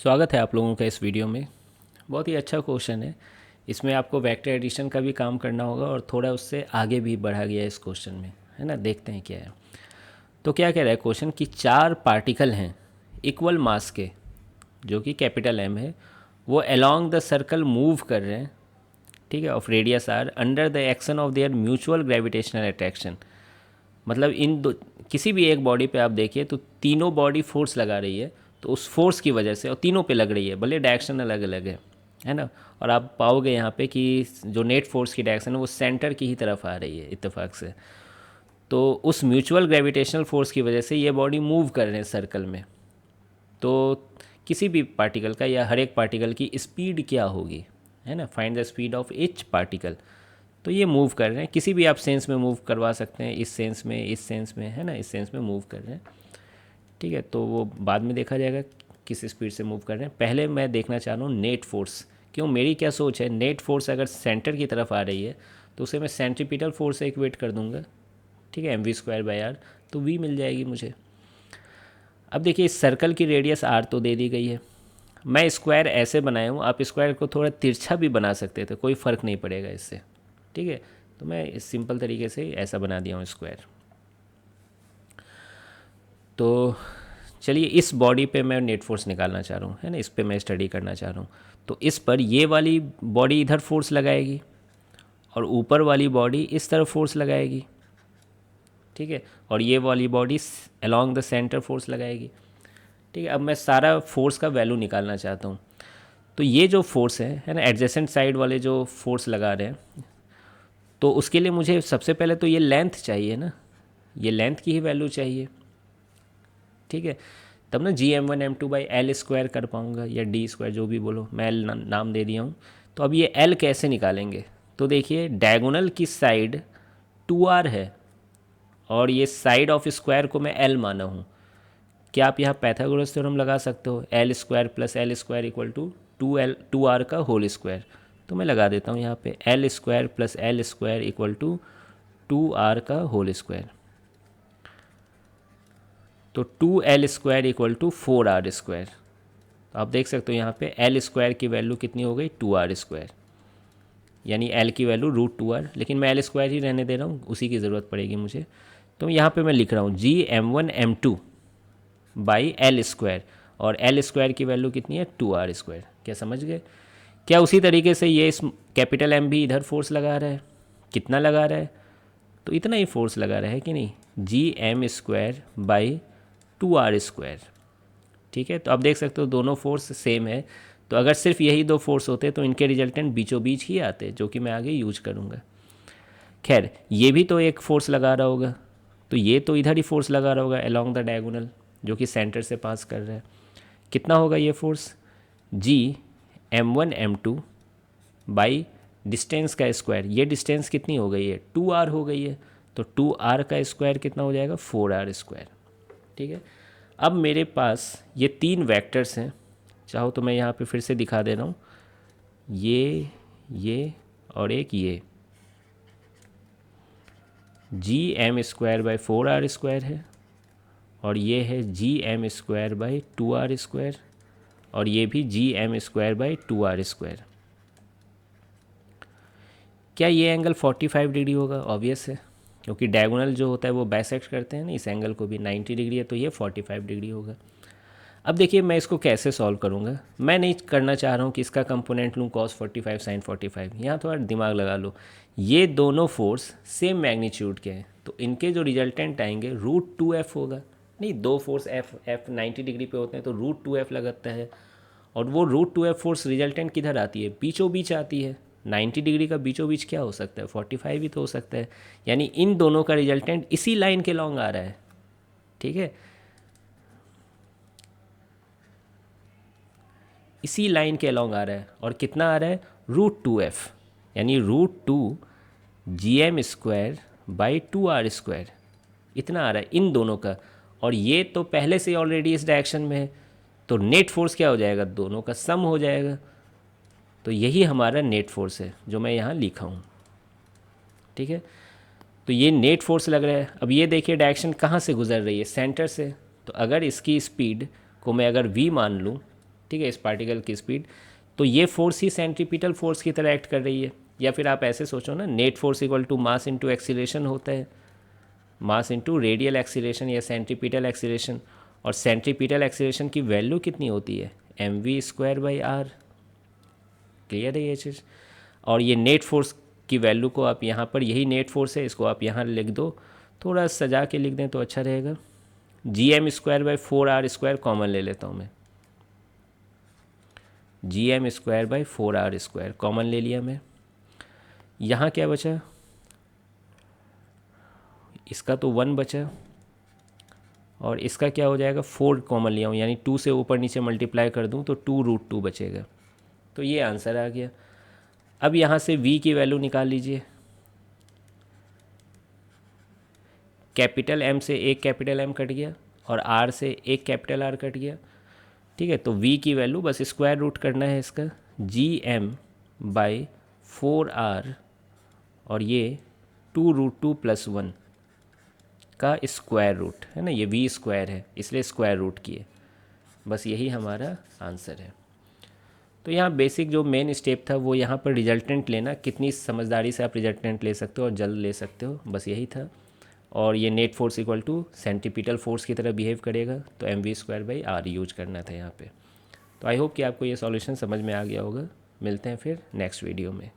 स्वागत है आप लोगों का इस वीडियो में। बहुत ही अच्छा क्वेश्चन है। इसमें आपको वेक्टर एडिशन का भी काम करना होगा और थोड़ा उससे आगे भी बढ़ा गया है इस क्वेश्चन में, है ना। देखते हैं क्या है। तो क्या कह रहा है क्वेश्चन कि चार पार्टिकल हैं इक्वल मास के, जो कि कैपिटल एम है, वो अलोंग द सर्कल मूव कर रहे हैं, ठीक है, of radius R under the action of their mutual gravitational attraction. मतलब इन दो, किसी भी एक बॉडी पे आप देखिए तो तीनों बॉडी फोर्स लगा रही है, तो उस फोर्स की वजह से, और तीनों पे लग रही है, भले डायरेक्शन अलग अलग है ना। और आप पाओगे यहाँ पे कि जो नेट फोर्स की डायरेक्शन है वो सेंटर की ही तरफ आ रही है इत्तेफाक से। तो उस म्यूचुअल ग्रेविटेशनल फोर्स की वजह से ये बॉडी मूव कर रहे हैं सर्कल में। तो किसी भी पार्टिकल का या हर एक पार्टिकल की स्पीड क्या होगी, है ना। Find the speed of each particle. तो ये मूव कर रहे हैं, किसी भी आप सेंस में मूव करवा सकते हैं, इस सेंस में, इस सेंस में, है ना, इस सेंस में मूव कर रहे हैं, ठीक है। तो वो बाद में देखा जाएगा किस स्पीड से मूव कर रहे हैं। पहले मैं देखना चाह रहा हूँ नेट फोर्स। क्यों, मेरी क्या सोच है, नेट फोर्स अगर सेंटर की तरफ आ रही है तो उसे मैं सेंट्रीपिटल फोर्स से इक्वेट कर दूंगा, ठीक है, mv²/r, तो v मिल जाएगी मुझे। अब देखिए इस सर्कल की रेडियस r तो दे दी गई है। मैं स्क्वायर ऐसे बनाया हूँ, आप स्क्वायर को थोड़ा तिरछा भी बना सकते थे, कोई फ़र्क नहीं पड़ेगा इससे, ठीक है। तो मैं इस सिंपल तरीके से ऐसा बना दिया हूँ स्क्वायर। तो चलिए इस बॉडी पे मैं नेट फोर्स निकालना चाह रहा हूँ, है ना, इस पे मैं स्टडी करना चाह रहा हूँ। तो इस पर ये वाली बॉडी इधर फोर्स लगाएगी और ऊपर वाली बॉडी इस तरफ फोर्स लगाएगी, ठीक है, और ये वाली body along the centre force लगाएगी, ठीक है। अब मैं सारा फोर्स का वैल्यू निकालना चाहता हूँ। तो ये जो फोर्स है ना, एडजेसेंट साइड वाले जो फोर्स लगा रहे हैं, तो उसके लिए मुझे सबसे पहले तो ये लेंथ चाहिए ना, ये लेंथ की ही वैल्यू चाहिए, ठीक है। तब ना Gm1m2/L² कर पाऊँगा, या d², जो भी बोलो, मैं L नाम दे दिया हूँ। तो अब ये L कैसे निकालेंगे। तो देखिए डायगोनल की साइड 2r है और ये साइड ऑफ स्क्वायर को मैं L माना हूँ। क्या आप यहाँ पैथागोरस थ्योरम लगा सकते हो, L² + L² = 2r का होल स्क्वायर। तो मैं लगा देता हूँ यहाँ पे L² + L² = 2r का होल स्क्वायर। तो 2L² = 4r²। तो आप देख सकते हो यहाँ पे L² की वैल्यू कितनी हो गई, 2r², यानी L की वैल्यू √2r, लेकिन मैं L² ही रहने दे रहा हूँ, उसी की ज़रूरत पड़ेगी मुझे। तो यहाँ पे मैं लिख रहा हूँ Gm1m2/L², और L² की वैल्यू कितनी है, 2r²। क्या समझ गए। क्या उसी तरीके से ये इस कैपिटल M भी इधर फोर्स लगा रहा है, कितना लगा रहा है, तो इतना ही फोर्स लगा रहा है कि नहीं, Gm²/2r², ठीक है। तो आप देख सकते हो दोनों फोर्स सेम है। तो अगर सिर्फ यही दो फोर्स होते तो इनके रिजल्टेंट बीचों बीच ही आते, जो कि मैं आगे यूज करूँगा। खैर ये भी तो एक फोर्स लगा रहा होगा, तो ये तो इधर ही फोर्स लगा रहा होगा अलोंग द डायगोनल, जो कि सेंटर से पास कर रहा है। कितना होगा ये फोर्स, Gm1m2 डिस्टेंस का स्क्वायर, ये डिस्टेंस कितनी हो गई है, 2r हो गई है, तो 2r का स्क्वायर कितना हो जाएगा, 4r², ठीक है। अब मेरे पास ये तीन वेक्टर्स हैं, चाहो तो मैं यहाँ पे फिर से दिखा दे रहा हूँ, ये और एक ये। Gm²/4r² है, और ये है Gm²/2r², और ये भी Gm²/2r²। क्या ये एंगल 45 डिग्री होगा, ऑब्वियस है, क्योंकि डायगोनल जो होता है वो बाइसेक्ट करते हैं ना, इस एंगल को भी 90 डिग्री है, तो ये 45 डिग्री होगा। अब देखिए मैं इसको कैसे सॉल्व करूँगा। मैं नहीं करना चाह रहा हूँ कि इसका कंपोनेंट लूँ cos 45 sin 45, यहाँ थोड़ा दिमाग लगा लो। ये दोनों फोर्स सेम मैग्नीट्यूड के हैं, तो इनके जो रिजल्टेंट आएंगे √2f होगा। नहीं, दो फोर्स f 90 डिग्री पे होते हैं तो √2f लगता है, और वो √2f फोर्स रिजल्टेंट किधर आती है, बीचों बीच आती है। 90 डिग्री का बीचों बीच क्या हो सकता है, 45 ही तो हो सकता है। यानी इन दोनों का रिजल्टेंट इसी लाइन के लॉन्ग आ रहा है, ठीक है, इसी लाइन के अलॉन्ग आ रहा है। और कितना आ रहा है, √2f, यानी √2 Gm²/2r², इतना आ रहा है इन दोनों का। और ये तो पहले से ऑलरेडी इस डायरेक्शन में है, तो नेट फोर्स क्या हो जाएगा, दोनों का सम हो जाएगा। तो यही हमारा नेट फोर्स है जो मैं यहाँ लिखा हूँ, ठीक है। तो ये नेट फोर्स लग रहा है। अब ये देखिए डायरेक्शन कहाँ से गुजर रही है, सेंटर से। तो अगर इसकी स्पीड को मैं अगर v मान लूँ, ठीक है, इस पार्टिकल की स्पीड। तो ये फोर्स ही सेंट्रीपिटल फोर्स की तरह एक्ट कर रही है। या फिर आप ऐसे सोचो ना, net force equal to mass into acceleration होता है, मास इंटू रेडियल एक्सीलरेशन या सेंट्रीपिटल एक्सीलरेशन। और सेंट्रीपिटल एक्सीलरेशन की वैल्यू कितनी होती है, mv²/r। क्लियर है ये चीज़। और ये नेट फोर्स की वैल्यू को आप यहाँ पर, यही नेट फोर्स है, इसको आप यहाँ लिख दो, थोड़ा सजा के लिख दें तो अच्छा रहेगा। gm²/4r² कॉमन ले लेता हूँ मैं, gm²/4r² कॉमन ले लिया मैं। यहाँ क्या बचा, इसका तो 1 बचा, और इसका क्या हो जाएगा, 4 कॉमन लिया हूँ, यानी 2 से ऊपर नीचे मल्टीप्लाई कर दूँ तो 2√2 बचेगा। तो ये आंसर आ गया। अब यहाँ से v की वैल्यू निकाल लीजिए। कैपिटल M से एक कैपिटल M कट गया और R से एक कैपिटल R कट गया, ठीक है। तो v की वैल्यू बस स्क्वायर रूट करना है इसका, gm/4r, और ये 2√2+1 का स्क्वायर रूट है ना, ये v स्क्वायर है इसलिए स्क्वायर रूट किए, बस यही हमारा आंसर है। तो यहाँ बेसिक जो मेन स्टेप था वो यहाँ पर रिजल्टेंट लेना, कितनी समझदारी से आप रिजल्टेंट ले सकते हो और जल्द ले सकते हो, बस यही था। और ये net force equal to centripetal force की तरह बिहेव करेगा, तो mv²/r यूज करना था यहाँ पे। तो आई होप कि आपको ये सॉल्यूशन समझ में आ गया होगा। मिलते हैं फिर नेक्स्ट वीडियो में।